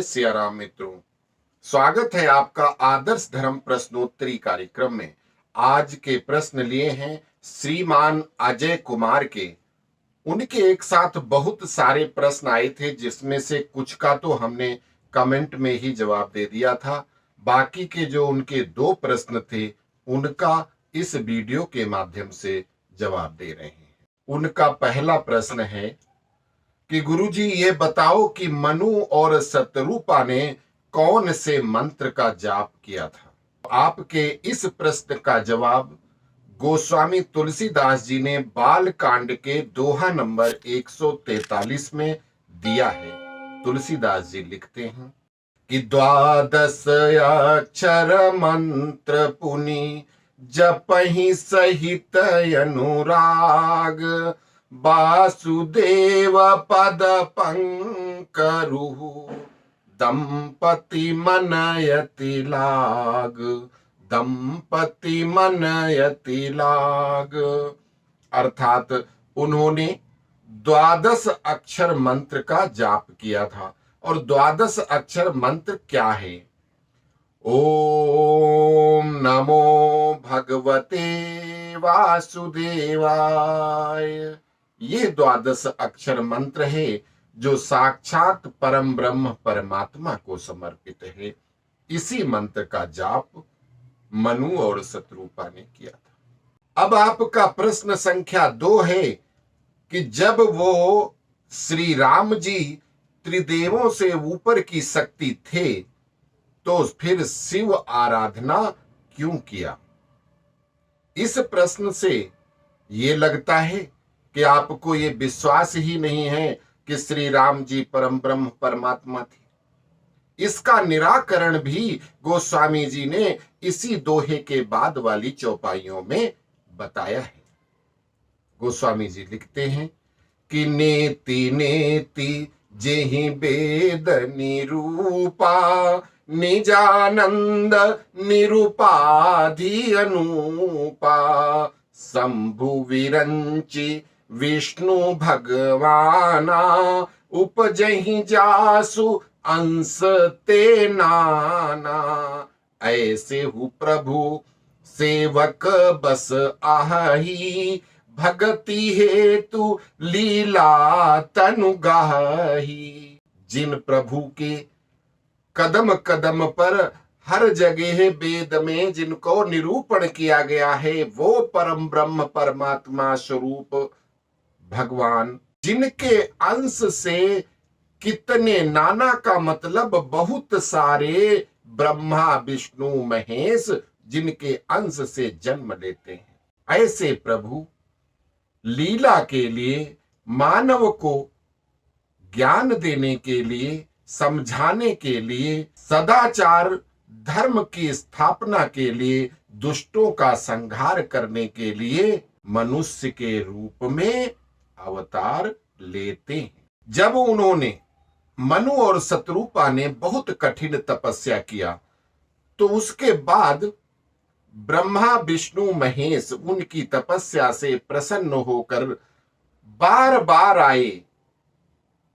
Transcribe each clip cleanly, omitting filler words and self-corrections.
सिया राम मित्रों, स्वागत है आपका आदर्श धर्म प्रश्नोत्तरी कार्यक्रम में। आज के प्रश्न लिए हैं श्रीमान अजय कुमार के। उनके एक साथ बहुत सारे प्रश्न आए थे, जिसमें से कुछ का तो हमने कमेंट में ही जवाब दे दिया था। बाकी के जो उनके 2 प्रश्न थे, उनका इस वीडियो के माध्यम से जवाब दे रहे हैं। उनका पहला प्रश्न है कि गुरुजी ये बताओ कि मनु और शतरूपा ने कौन से मंत्र का जाप किया था। आपके इस प्रश्न का जवाब गोस्वामी तुलसीदास जी ने बाल कांड के दोहा नंबर 143 में दिया है। तुलसीदास जी लिखते हैं कि 12 अक्षर मंत्र पुनि जपहि सहित अनुराग, वासुदेव पद पंकरु दंपति मनयति लाग, दंपति मनयति लाग। अर्थात उन्होंने 12 अक्षर मंत्र का जाप किया था। और 12 अक्षर मंत्र क्या है? ओम नमो भगवते वासुदेवाय। ये 12 अक्षर मंत्र है जो साक्षात परम ब्रह्म परमात्मा को समर्पित है। इसी मंत्र का जाप मनु और शतरूपा ने किया था। अब आपका प्रश्न संख्या 2 है कि जब वो श्री राम जी त्रिदेवों से ऊपर की शक्ति थे, तो फिर शिव आराधना क्यों किया? इस प्रश्न से ये लगता है कि आपको ये विश्वास ही नहीं है कि श्री राम जी परम ब्रह्म परमात्मा थे। इसका निराकरण भी गोस्वामी जी ने इसी दोहे के बाद वाली चौपाइयों में बताया है। गोस्वामी जी लिखते हैं कि नेति नेति जेहि वेद निरूपा, निजानंद निरुपाधि अनूपा, शंभु विरंचि विष्णु भगवाना, उपजहि जासु अंश ते नाना, ऐसे हु प्रभु सेवक बस आही, भगति हेतु लीला तनु गाही। जिन प्रभु के कदम कदम पर हर जगह वेद में जिनको निरूपण किया गया है, वो परम ब्रह्म परमात्मा स्वरूप भगवान, जिनके अंश से कितने नाना का मतलब बहुत सारे ब्रह्मा विष्णु महेश जिनके अंश से जन्म लेते हैं, ऐसे प्रभु लीला के लिए, मानव को ज्ञान देने के लिए, समझाने के लिए, सदाचार धर्म की स्थापना के लिए, दुष्टों का संहार करने के लिए मनुष्य के रूप में अवतार लेते हैं। जब उन्होंने मनु और शतरूपा ने बहुत कठिन तपस्या किया, तो उसके बाद ब्रह्मा विष्णु महेश उनकी तपस्या से प्रसन्न होकर बार बार आए।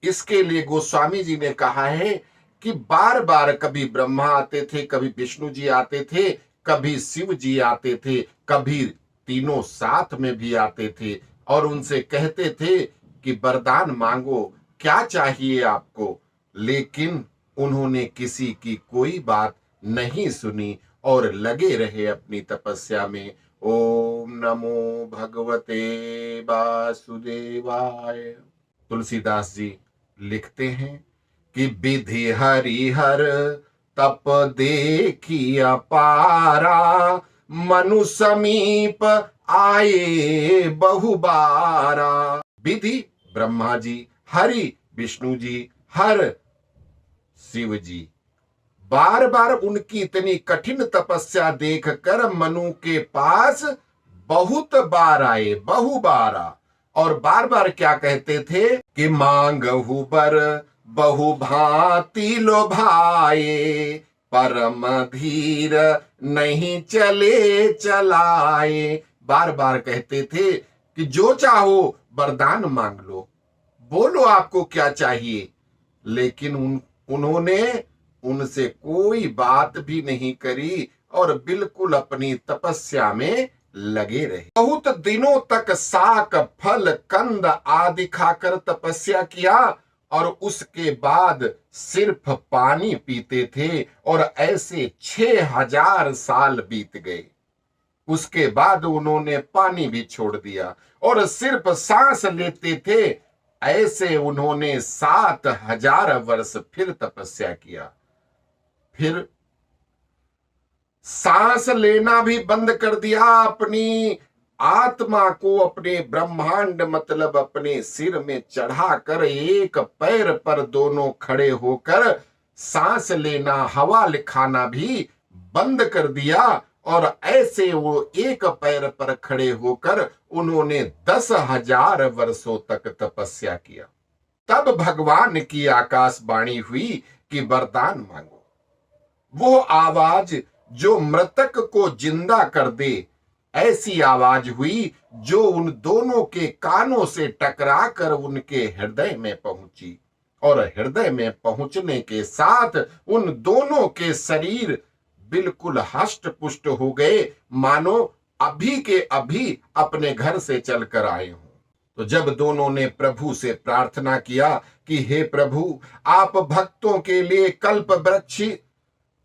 इसके लिए गोस्वामी जी ने कहा है कि बार बार कभी ब्रह्मा आते थे, कभी विष्णु जी आते थे, कभी शिव जी आते थे, कभी तीनों साथ में भी आते थे और उनसे कहते थे कि वरदान मांगो, क्या चाहिए आपको। लेकिन उन्होंने किसी की कोई बात नहीं सुनी और लगे रहे अपनी तपस्या में। ओम नमो भगवते वासुदेवाय। तुलसीदास जी लिखते हैं कि विधि हरिहर तप देखी अपारा, मनु समीप आए बहुबारा। विधि ब्रह्मा जी, हरि विष्णु जी, हर शिव जी बार बार उनकी इतनी कठिन तपस्या देखकर मनु के पास बहुत बार आए, बहुबारा। और बार बार क्या कहते थे कि मांगहु बर बहु भांति लोभाए, परम धीर नहीं चले चलाए। बार बार कहते थे कि जो चाहो वरदान मांग लो, बोलो आपको क्या चाहिए। लेकिन उन्होंने उनसे कोई बात भी नहीं करी और बिल्कुल अपनी तपस्या में लगे रहे। बहुत दिनों तक शाक फल कंद आदि खाकर तपस्या किया और उसके बाद सिर्फ पानी पीते थे और ऐसे 6000 साल बीत गए। उसके बाद उन्होंने पानी भी छोड़ दिया और सिर्फ सांस लेते थे। ऐसे उन्होंने 7000 वर्ष फिर तपस्या किया। फिर सांस लेना भी बंद कर दिया। अपनी आत्मा को अपने ब्रह्मांड मतलब अपने सिर में चढ़ाकर एक पैर पर दोनों खड़े होकर सांस लेना, हवा खाना भी बंद कर दिया। और ऐसे वो एक पैर पर खड़े होकर उन्होंने 10,000 वर्षों तक तपस्या किया। तब भगवान की आकाशवाणी हुई कि वरदान मांगो। वो आवाज जो मृतक को जिंदा कर दे, ऐसी आवाज हुई जो उन दोनों के कानों से टकराकर उनके हृदय में पहुंची और हृदय में पहुंचने के साथ उन दोनों के शरीर बिल्कुल हष्ट पुष्ट हो गए, मानो अभी के अभी अपने घर से चलकर आए हों। तो जब दोनों ने प्रभु से प्रार्थना किया कि हे प्रभु, आप भक्तों के लिए कल्प वृक्ष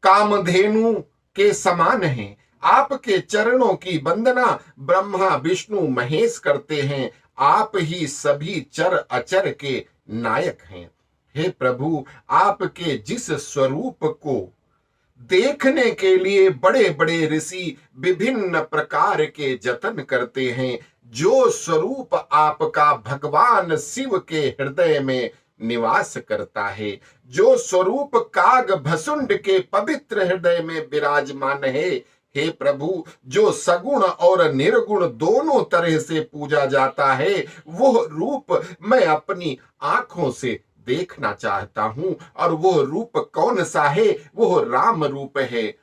कामधेनु के समान हैं। आपके चरणों की वंदना ब्रह्मा विष्णु महेश करते हैं। आप ही सभी चर अचर के नायक हैं। हे प्रभु, आपके जिस स्वरूप को देखने के लिए बड़े बड़े ऋषि विभिन्न प्रकार के जतन करते हैं, जो स्वरूप आपका भगवान शिव के हृदय में निवास करता है, जो स्वरूप काग भसुंड के पवित्र हृदय में विराजमान है, हे प्रभु, जो सगुण और निर्गुण दोनों तरह से पूजा जाता है, वो रूप मैं अपनी आंखों से देखना चाहता हूं। और वो रूप कौन सा है? वो राम रूप है,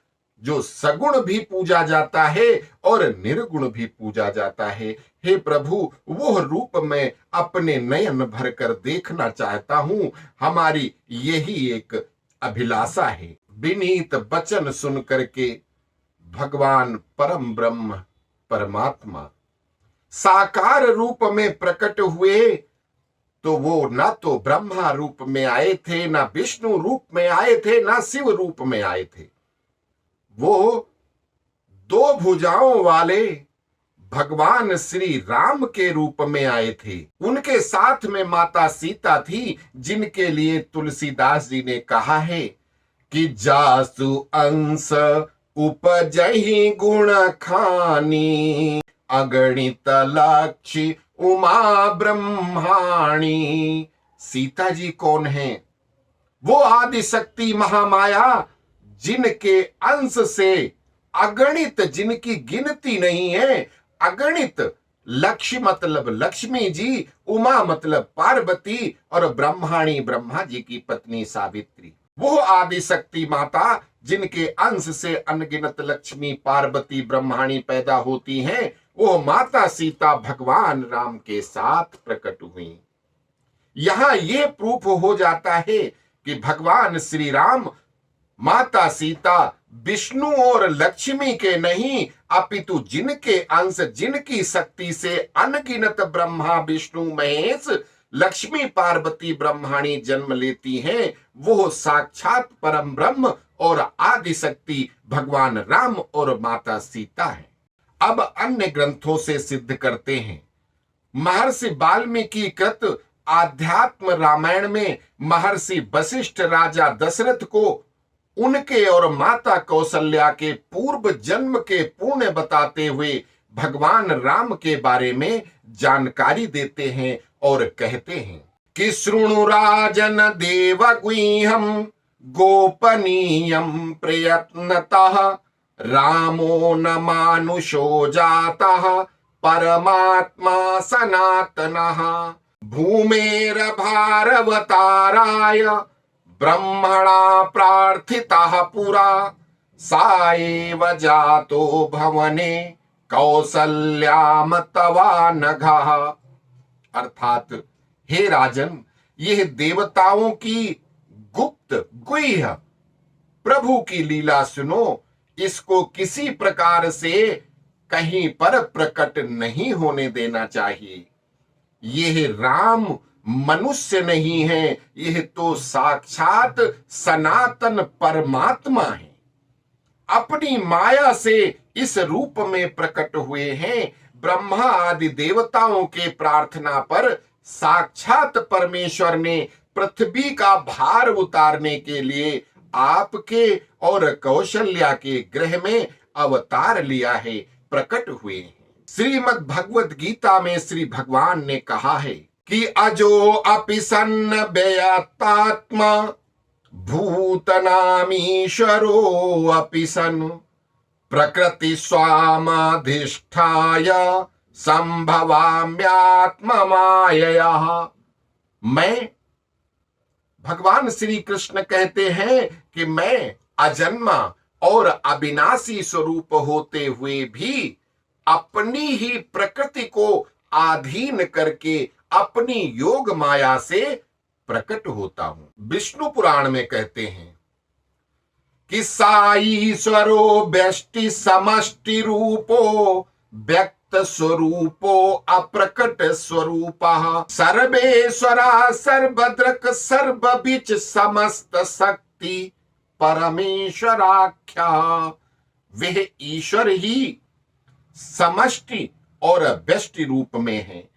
जो सगुण भी पूजा जाता है और निर्गुण भी पूजा जाता है। हे प्रभु, वो रूप मैं अपने नयन भर कर देखना चाहता हूं। हमारी यही एक अभिलाषा है। विनीत वचन सुन करके भगवान परम ब्रह्म परमात्मा साकार रूप में प्रकट हुए। तो वो ना तो ब्रह्मा रूप में आए थे, ना विष्णु रूप में आए थे, ना शिव रूप में आए थे। वो 2 भुजाओं वाले भगवान श्री राम के रूप में आए थे। उनके साथ में माता सीता थी, जिनके लिए तुलसीदास जी ने कहा है कि जासु अंश उपजहि गुण खानी, अगणित लक्ष्य उमा ब्रह्माणी। सीता जी कौन है? वो आदि शक्ति महामाया, जिनके अंश से अगणित, जिनकी गिनती नहीं है, अगणित लक्ष्य मतलब लक्ष्मी जी, उमा मतलब पार्वती और ब्रह्माणी ब्रह्मा जी की पत्नी सावित्री। वो आदि शक्ति माता जिनके अंश से अनगिनत लक्ष्मी पार्वती ब्रह्माणी पैदा होती हैं, वो माता सीता भगवान राम के साथ प्रकट हुई। यहां ये प्रूफ हो जाता है कि भगवान श्री राम माता सीता विष्णु और लक्ष्मी के नहीं, अपितु जिनके अंश, जिनकी शक्ति से अनगिनत ब्रह्मा विष्णु महेश लक्ष्मी पार्वती ब्रह्माणी जन्म लेती हैं, वो साक्षात परम ब्रह्म और आदि शक्ति भगवान राम और माता सीता है। अब अन्य ग्रंथों से सिद्ध करते हैं। महर्षि वाल्मीकि कृत आध्यात्म रामायण में महर्षि वशिष्ठ राजा दशरथ को उनके और माता कौशल्या के पूर्व जन्म के पुण्य बताते हुए भगवान राम के बारे में जानकारी देते हैं और कहते हैं कि शृणु राजन देव गुह्यम गोपनीयम प्रयत्नतः रामो न मानुषो जातः परमात्मा सनातनः भूमेर भारवताराय ब्रह्मणा प्रार्थितः पुरा सा एव जातो भवने कौसल्याम तवा नघः। अर्थात हे राजन, यह देवताओं की गुप्त गुह्य प्रभु की लीला सुनो, इसको किसी प्रकार से कहीं पर प्रकट नहीं होने देना चाहिए। यह राम मनुष्य नहीं है, यह तो साक्षात सनातन परमात्मा है। अपनी माया से इस रूप में प्रकट हुए हैं। ब्रह्मा आदि देवताओं के प्रार्थना पर साक्षात परमेश्वर ने पृथ्वी का भार उतारने के लिए आपके और कौशल्या के ग्रह में अवतार लिया है, प्रकट हुए हैं। श्रीमद् भगवत गीता में श्री भगवान ने कहा है कि अजो अपि सन्न व्ययात्मा भूतनामीश्वरो अपि सन् प्रकृति स्वामाधिष्ठाय संभवाम्यात्म मायया। मैं, भगवान श्री कृष्ण कहते हैं कि मैं अजन्मा और अविनाशी स्वरूप होते हुए भी अपनी ही प्रकृति को अधीन करके अपनी योग माया से प्रकट होता हूं। विष्णु पुराण में कहते हैं कि साईश्वरो व्यष्टि समष्टि रूपो व्यक्त स्वरूपो अप्रकट स्वरूपः सर्वेश्वरा सर्वद्रक सर्वबीच समस्त शक्ति परमेश्वराख्या। वह ईश्वर ही समष्टि और व्यष्टि रूप में है,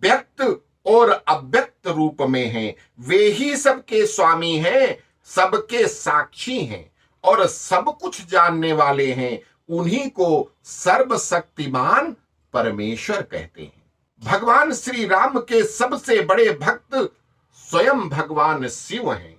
व्यक्त और अव्यक्त रूप में है। वे ही सबके स्वामी हैं, सबके साक्षी हैं और सब कुछ जानने वाले हैं। उन्हीं को सर्वशक्तिमान परमेश्वर कहते हैं। भगवान श्री राम के सबसे बड़े भक्त स्वयं भगवान शिव हैं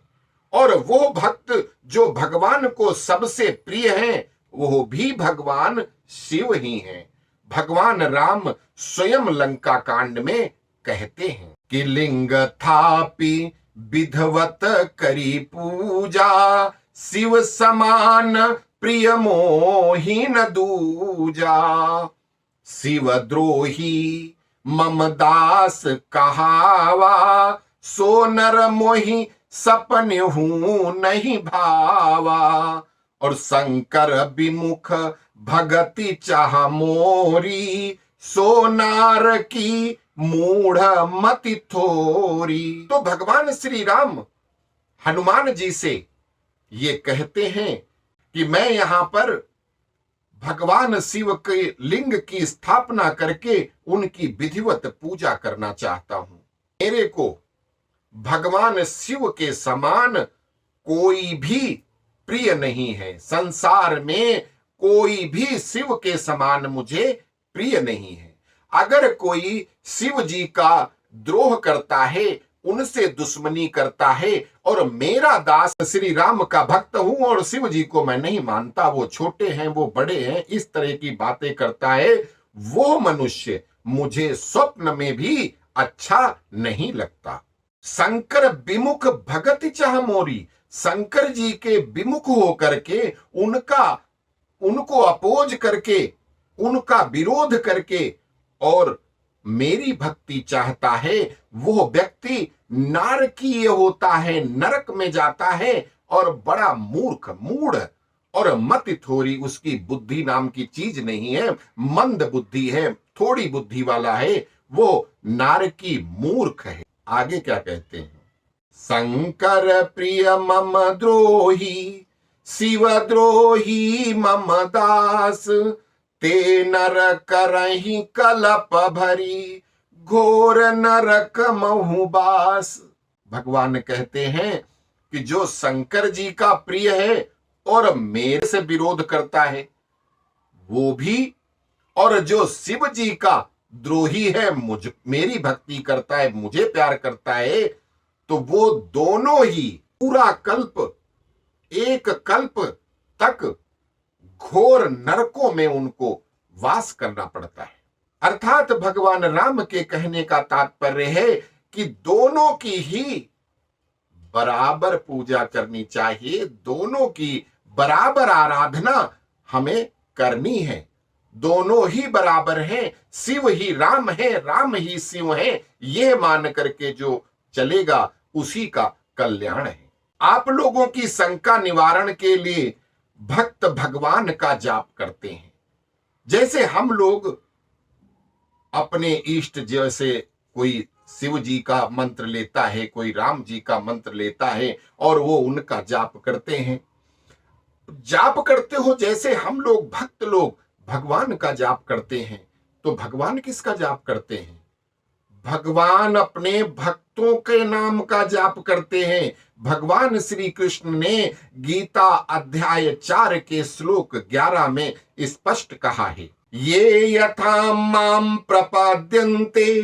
और वो भक्त जो भगवान को सबसे प्रिय हैं वो भी भगवान शिव ही हैं। भगवान राम स्वयं लंका कांड में कहते हैं कि लिंग थापि विधवत करी पूजा शिव समान प्रिय मोहि न दूजा। शिव द्रोही मम दास कहावा सो नर मोहि सपन हूं नहीं भावा। और शंकर विमुख भगति चाह मोरी सो नार की मूढ़ मति थोरी। तो भगवान श्री राम हनुमान जी से ये कहते हैं कि मैं यहां पर भगवान शिव के लिंग की स्थापना करके उनकी विधिवत पूजा करना चाहता हूं। मेरे को भगवान शिव के समान कोई भी प्रिय नहीं है। संसार में कोई भी शिव के समान मुझे प्रिय नहीं है। अगर कोई शिव जी का द्रोह करता है, उनसे दुश्मनी करता है और मेरा दास श्री राम का भक्त हूं और शिव जी को मैं नहीं मानता, वो छोटे हैं वो बड़े हैं, इस तरह की बातें करता है, वो मनुष्य मुझे स्वप्न में भी अच्छा नहीं लगता। शंकर विमुख भगति चाह मोरी, शंकर जी के विमुख होकर के उनको अपोज करके उनका विरोध करके और मेरी भक्ति चाहता है, वो व्यक्ति नारकीय होता है, नरक में जाता है और बड़ा मूर्ख मूढ़ और मति थोड़ी, उसकी बुद्धि नाम की चीज नहीं है, मंद बुद्धि है, थोड़ी बुद्धि वाला है, वो नारकी मूर्ख है। आगे क्या कहते हैं? शंकर प्रिय मम द्रोही शिव द्रोही मम दास ते नर करहि कलप भरी घोर नरक महुबास। भगवान कहते हैं कि जो शंकर जी का प्रिय है और मेरे से विरोध करता है वो भी, और जो शिव जी का द्रोही है, मेरी भक्ति करता है, मुझे प्यार करता है, तो वो दोनों ही पूरा कल्प, एक कल्प तक घोर नरकों में उनको वास करना पड़ता है। अर्थात भगवान राम के कहने का तात्पर्य है कि दोनों की ही बराबर पूजा करनी चाहिए, दोनों की बराबर आराधना हमें करनी है। दोनों ही बराबर हैं, शिव ही राम है, राम ही शिव है, यह मान करके जो चलेगा उसी का कल्याण है। आप लोगों की शंका निवारण के लिए भक्त भगवान का जाप करते हैं। जैसे हम लोग अपने इष्ट, जैसे कोई शिव जी का मंत्र लेता है, कोई राम जी का मंत्र लेता है और वो उनका जाप करते हैं। जाप करते हो जैसे हम लोग भक्त लोग भगवान का जाप करते हैं, तो भगवान किसका जाप करते हैं? भगवान अपने भक्तों के नाम का जाप करते हैं। भगवान श्री कृष्ण ने गीता अध्याय 4 के श्लोक 11 में स्पष्ट कहा है, ये यथा माम प्रपद्यन्ते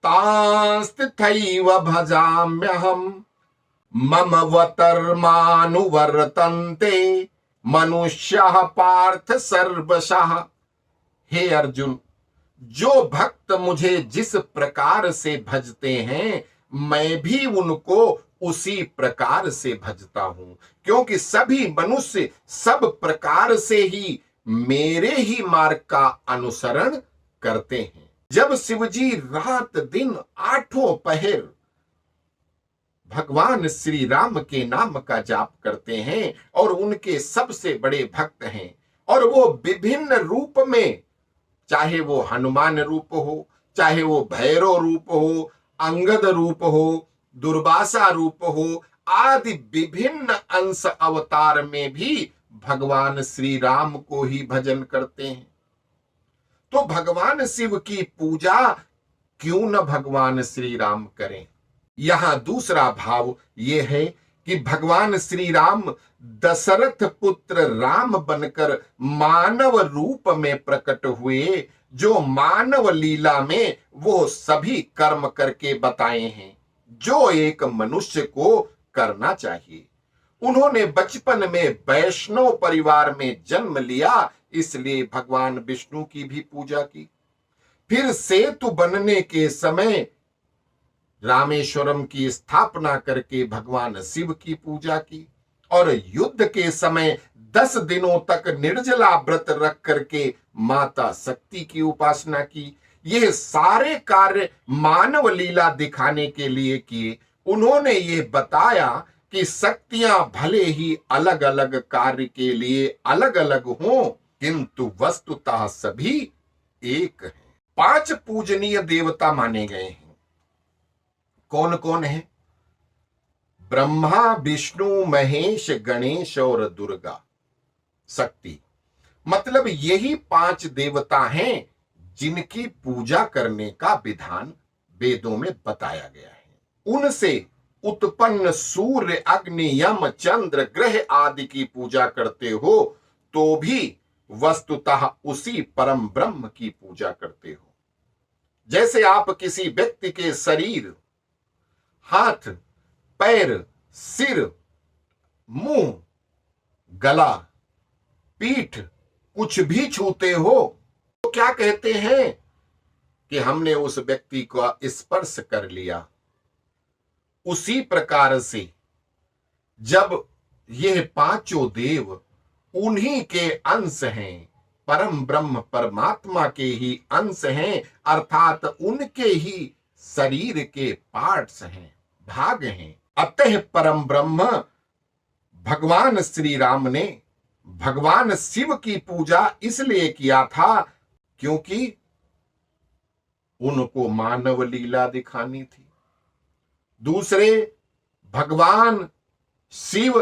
तांस्तथैव भजाम्यहम् मम वतर्मानुवर्तन्ते मनुष्यः पार्थ सर्वशः। हे अर्जुन, जो भक्त मुझे जिस प्रकार से भजते हैं, मैं भी उनको उसी प्रकार से भजता हूं, क्योंकि सभी मनुष्य सब प्रकार से ही मेरे ही मार्ग का अनुसरण करते हैं। जब शिवजी रात दिन 8 पहर भगवान श्री राम के नाम का जाप करते हैं और उनके सबसे बड़े भक्त हैं, और वो विभिन्न रूप में, चाहे वो हनुमान रूप हो, चाहे वो भैरव रूप हो, अंगद रूप हो, दुर्वासा रूप हो, आदि विभिन्न अंश अवतार में भी भगवान श्री राम को ही भजन करते हैं। तो भगवान शिव की पूजा क्यों न भगवान श्री राम करें? यहां दूसरा भाव यह है कि भगवान श्री राम दशरथ पुत्र राम बनकर मानव रूप में प्रकट हुए, जो मानव लीला में वो सभी कर्म करके बताए हैं जो एक मनुष्य को करना चाहिए। उन्होंने बचपन में वैष्णव परिवार में जन्म लिया, इसलिए भगवान विष्णु की भी पूजा की। फिर सेतु बनने के समय रामेश्वरम की स्थापना करके भगवान शिव की पूजा की, और युद्ध के समय 10 दिनों तक निर्जला व्रत रख करके माता शक्ति की उपासना की। यह सारे कार्य मानव लीला दिखाने के लिए किए। उन्होंने ये बताया कि शक्तियां भले ही अलग अलग कार्य के लिए अलग अलग हों, किंतु वस्तुतः सभी एक हैं। 5 पूजनीय देवता माने गए हैं। कौन कौन है? ब्रह्मा, विष्णु, महेश, गणेश और दुर्गा शक्ति। मतलब यही 5 देवता हैं जिनकी पूजा करने का विधान वेदों में बताया गया है। उनसे उत्पन्न सूर्य, अग्नि, यम, चंद्र, ग्रह आदि की पूजा करते हो तो भी वस्तुतः उसी परम ब्रह्म की पूजा करते हो। जैसे आप किसी व्यक्ति के शरीर, हाथ, पैर, सिर, मुंह, गला, पीठ कुछ भी छूते हो तो क्या कहते हैं कि हमने उस व्यक्ति को स्पर्श कर लिया। उसी प्रकार से जब यह 5 देव उन्हीं के अंश हैं, परम ब्रह्म परमात्मा के ही अंश हैं, अर्थात उनके ही शरीर के पार्ट्स हैं, भाग हैं। अतः परम ब्रह्म भगवान श्री राम ने भगवान शिव की पूजा इसलिए किया था क्योंकि उनको मानव लीला दिखानी थी। दूसरे, भगवान शिव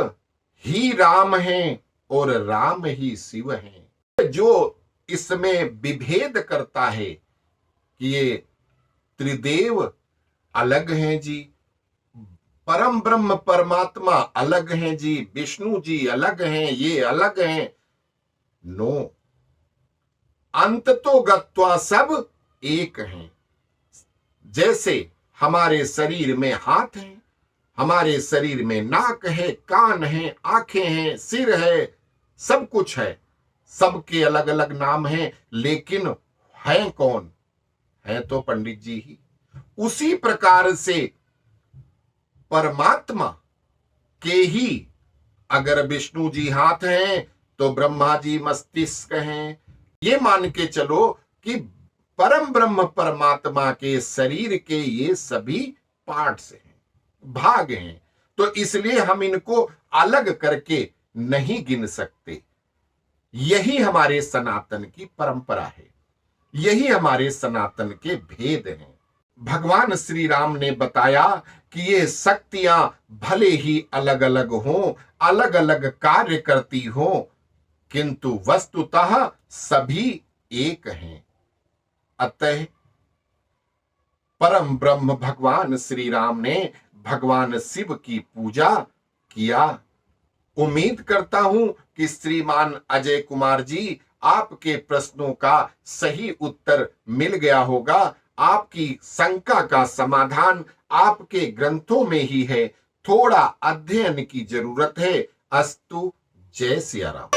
ही राम हैं और राम ही शिव हैं। जो इसमें विभेद करता है कि ये त्रिदेव अलग हैं जी, परम ब्रह्म परमात्मा अलग हैं जी, विष्णु जी अलग हैं, ये अलग हैं, नो, अंत तो गत्वा सब एक हैं। जैसे हमारे शरीर में हाथ है, हमारे शरीर में नाक है, कान है, आंखें हैं, सिर है, सब कुछ है, सबके अलग अलग नाम हैं, लेकिन हैं कौन? हैं तो पंडित जी ही। उसी प्रकार से परमात्मा के ही अगर विष्णु जी हाथ हैं तो ब्रह्मा जी मस्तिष्क हैं। ये मान के चलो कि परम ब्रह्म परमात्मा के शरीर के ये सभी पार्ट्स हैं, भाग हैं। तो इसलिए हम इनको अलग करके नहीं गिन सकते। यही हमारे सनातन की परंपरा है, यही हमारे सनातन के भेद हैं। भगवान श्री राम ने बताया कि ये शक्तियां भले ही अलग अलग हों, अलग अलग कार्य करती हों, किंतु वस्तुतः सभी एक हैं। अतः परम ब्रह्म भगवान श्री राम ने भगवान शिव की पूजा किया। उम्मीद करता हूं कि श्रीमान अजय कुमार जी, आपके प्रश्नों का सही उत्तर मिल गया होगा। आपकी शंका का समाधान आपके ग्रंथों में ही है, थोड़ा अध्ययन की जरूरत है। अस्तु। जय सिया राम।